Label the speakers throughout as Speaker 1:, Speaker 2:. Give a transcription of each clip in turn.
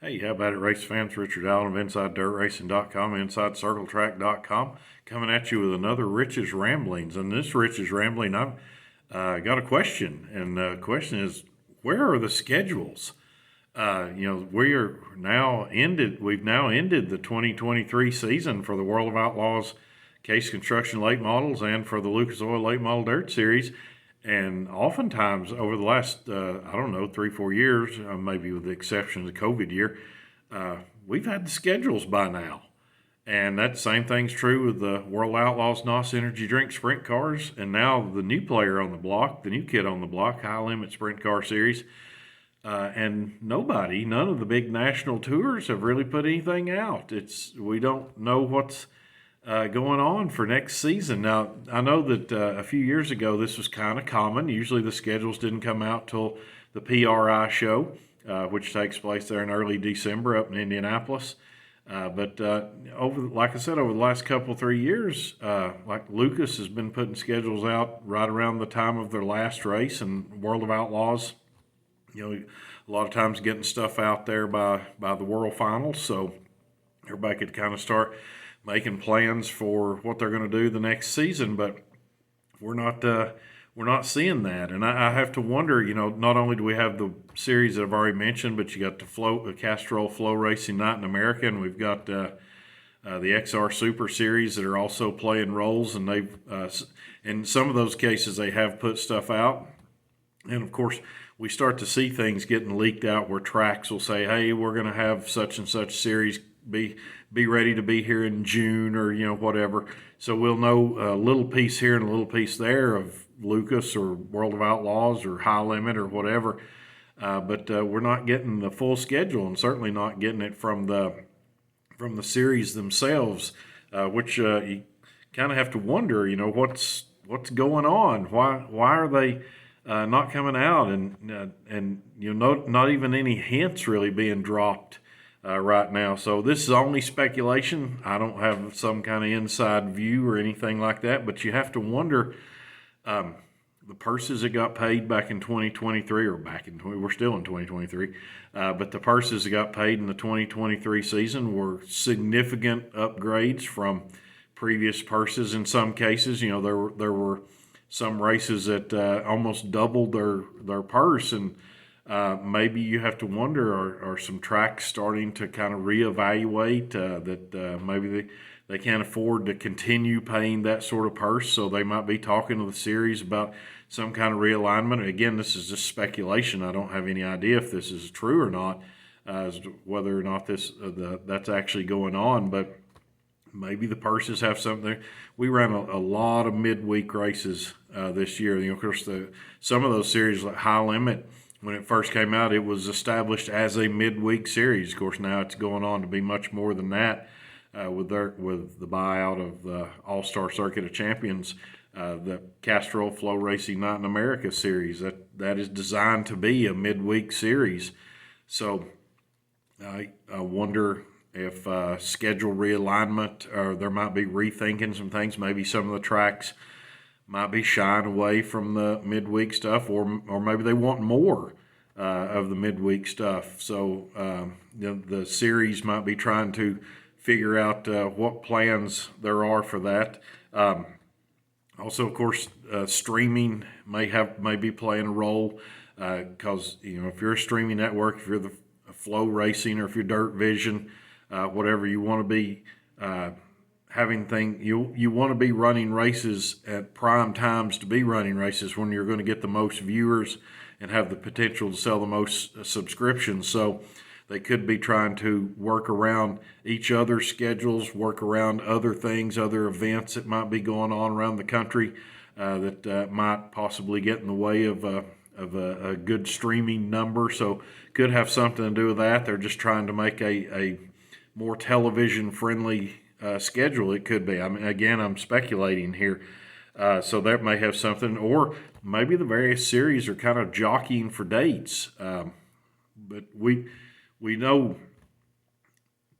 Speaker 1: Hey, how about it, race fans? Richard Allen of InsideDirtRacing.com, InsideCircleTrack.com, coming at you with another Rich's Ramblings. And this Rich's Rambling, I've got a question, and the question is, where are the schedules? We've now ended the 2023 season for the World of Outlaws Case Construction Late Models and for the Lucas Oil Late Model Dirt Series. And oftentimes over the last, 3-4 years, maybe with the exception of the COVID year, we've had the schedules by now. And that same thing's true with the World Outlaws NOS Energy Drink Sprint Cars. And now the new player on the block, the new kid on the block, High Limit Sprint Car Series. And none of the big national tours have really put anything out. We don't know what's going on for next season. Now, I know that a few years ago this was kind of common. Usually the schedules didn't come out till the PRI show, which takes place there in early December up in Indianapolis. But like I said, over the last 3 years, like Lucas has been putting schedules out right around the time of their last race, and World of Outlaws, a lot of times getting stuff out there by the World Finals, so everybody could kind of start making plans for what they're going to do the next season. But we're not seeing that, and I have to wonder. Not only do we have the series that I've already mentioned, but you got the Castrol Flow Racing Night in America, and we've got the XR Super Series that are also playing roles, and they've in some of those cases they have put stuff out, and of course we start to see things getting leaked out where tracks will say, hey, we're going to have such and such series be ready to be here in June, or whatever. So we'll know a little piece here and a little piece there of Lucas or World of Outlaws or High Limit or whatever, but we're not getting the full schedule, and certainly not getting it from the series themselves, which you kind of have to wonder, what's going on? Why are they not coming out, and not even any hints really being dropped right now. So this is only speculation. I don't have some kind of inside view or anything like that, but you have to wonder, the purses that got paid back in 2023, or we're still in 2023, but the purses that got paid in the 2023 season were significant upgrades from previous purses. In some cases, there were some races that almost doubled their purse, and maybe you have to wonder, are some tracks starting to kind of reevaluate that maybe they can't afford to continue paying that sort of purse, so they might be talking to the series about some kind of realignment. Again, this is just speculation. I don't have any idea if this is true or not, as to whether or not that's actually going on, but maybe the purses have something there. We ran a lot of midweek races this year. Of course, some of those series, like High Limit, when it first came out, it was established as a midweek series. Of course, now it's going on to be much more than that with the buyout of the All-Star Circuit of Champions, the Castrol Flow Racing Night in America series. That is designed to be a midweek series. So I wonder if schedule realignment, or there might be rethinking some things. Maybe some of the tracks might be shying away from the midweek stuff, or maybe they want more of the midweek stuff. So the series might be trying to figure out what plans there are for that. Also, of course, streaming may be playing a role, because if you're a streaming network, if you're the Flow Racing, or if you're Dirt Vision, whatever, you want to be you want to be running races at prime times, to be running races when you're going to get the most viewers and have the potential to sell the most subscriptions. So they could be trying to work around each other's schedules, work around other things, other events that might be going on around the country that might possibly get in the way of a good streaming number. So could have something to do with that. They're just trying to make a more television-friendly schedule. It could be. I mean, again, I'm speculating here. So that may have something. Or maybe the various series are kind of jockeying for dates. But we know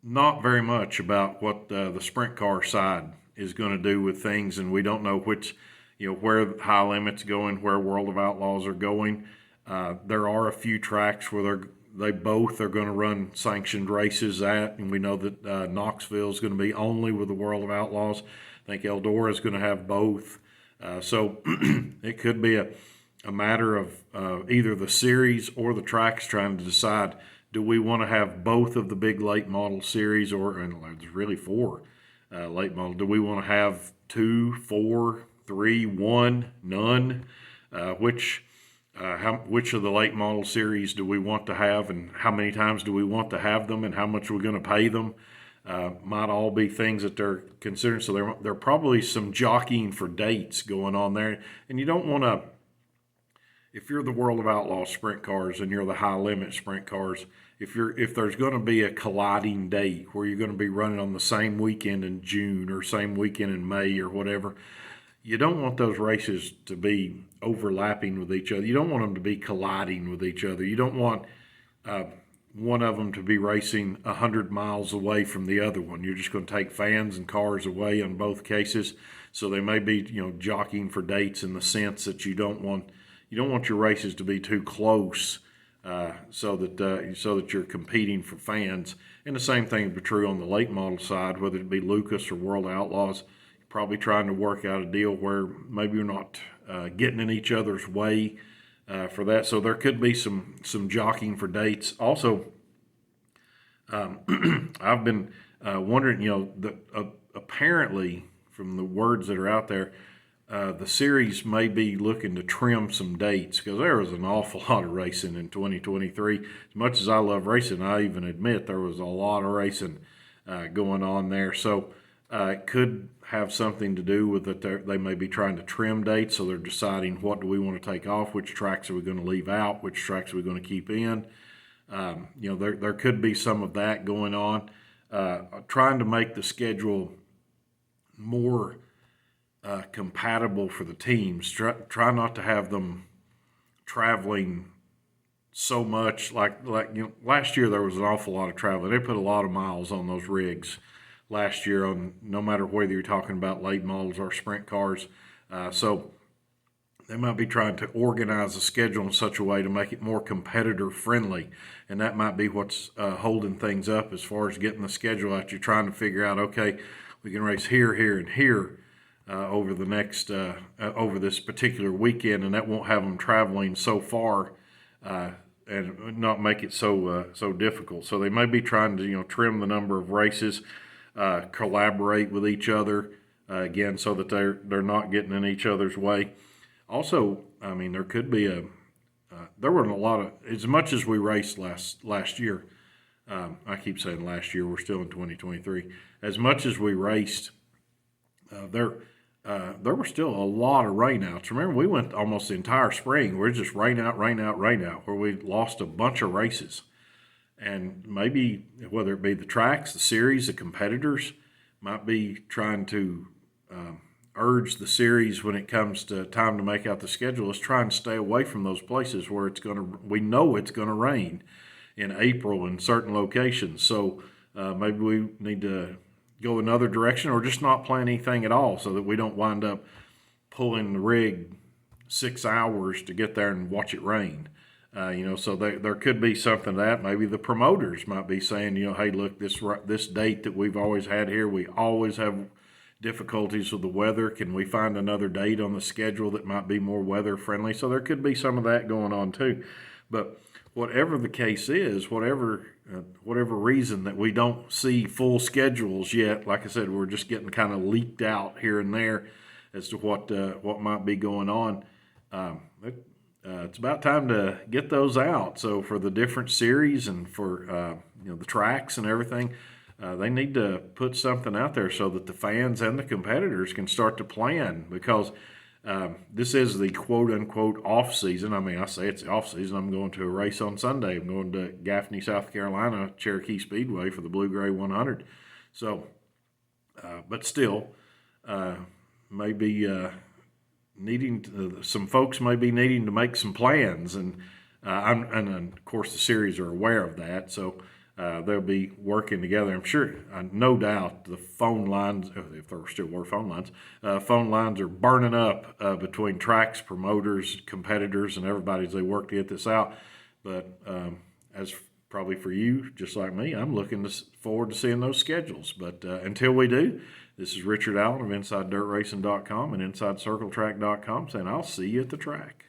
Speaker 1: not very much about what the sprint car side is going to do with things, and we don't know where High Limit's going, where World of Outlaws are going. There are a few tracks where they both are going to run sanctioned races at, and we know that Knoxville is going to be only with the World of Outlaws. I think Eldora is going to have both. So it could be a matter of either the series or the tracks trying to decide, do we want to have both of the big late model series, and there's really 4 late model. Do we want to have 2, 4, 3, 1, none? Which of the late model series do we want to have, and how many times do we want to have them, and how much we're going to pay them? Might all be things that they're considering. So there are probably some jockeying for dates going on there, and you don't want to. If you're the World of Outlaws sprint cars and you're the high limit sprint cars, if there's going to be a colliding date where you're going to be running on the same weekend in June or same weekend in May or whatever, you don't want those races to be overlapping with each other. You don't want them to be colliding with each other. You don't want one of them to be racing 100 miles away from the other one. You're just going to take fans and cars away in both cases. So they may be, jockeying for dates in the sense that you don't want your races to be too close, so that you're competing for fans. And the same thing would be true on the late model side, whether it be Lucas or World Outlaws. You're probably trying to work out a deal where maybe you're not getting in each other's way for that. So there could be some jockeying for dates. Also, I've been wondering, apparently from the words that are out there, the series may be looking to trim some dates, because there was an awful lot of racing in 2023. As much as I love racing, I even admit there was a lot of racing going on there. So it could have something to do with that they may be trying to trim dates, so they're deciding what do we want to take off, which tracks are we going to leave out, which tracks are we going to keep in. There could be some of that going on. Trying to make the schedule more compatible for the teams. Try not to have them traveling so much. Like last year there was an awful lot of travel. They put a lot of miles on those rigs last year, on no matter whether you're talking about late models or sprint cars. So they might be trying to organize the schedule in such a way to make it more competitor friendly, and that might be what's holding things up as far as getting the schedule out. You're trying to figure out, okay, we can race here, here, and here over the next over this particular weekend, and that won't have them traveling so far and not make it so difficult. So they may be trying to trim the number of races, collaborate with each other again, so that they're not getting in each other's way. Also, I mean, there could be there were a lot of, as much as we raced last year. I keep saying last year, we're still in 2023. As much as we raced, there were still a lot of rainouts. Remember, we went almost the entire spring. We're just rain out, where we lost a bunch of races. And maybe whether it be the tracks, the series, the competitors might be trying to urge the series when it comes to time to make out the schedule is try and stay away from those places where we know it's going to rain in April in certain locations. So maybe we need to go another direction, or just not plan anything at all, so that we don't wind up pulling the rig 6 hours to get there and watch it rain. So there could be something to that. Maybe the promoters might be saying, hey, look, this date that we've always had here, we always have difficulties with the weather. Can we find another date on the schedule that might be more weather friendly? So there could be some of that going on too. But whatever the case is, whatever reason that we don't see full schedules yet, like I said, we're just getting kind of leaked out here and there as to what might be going on. It's about time to get those out. So for the different series and for the tracks and everything, they need to put something out there so that the fans and the competitors can start to plan, because this is the quote-unquote off-season. I mean, I say it's the off-season. I'm going to a race on Sunday. I'm going to Gaffney, South Carolina, Cherokee Speedway for the Blue-Gray 100. So, but still, maybe some folks may be needing to make some plans, and of course the series are aware of that. So they'll be working together. I'm sure, no doubt, the phone lines, if there still were phone lines, phone lines are burning up between tracks, promoters, competitors, and everybody as they work to get this out. But as probably for you, just like me, I'm looking forward to seeing those schedules. But until we do, this is Richard Allen of InsideDirtRacing.com and InsideCircleTrack.com saying I'll see you at the track.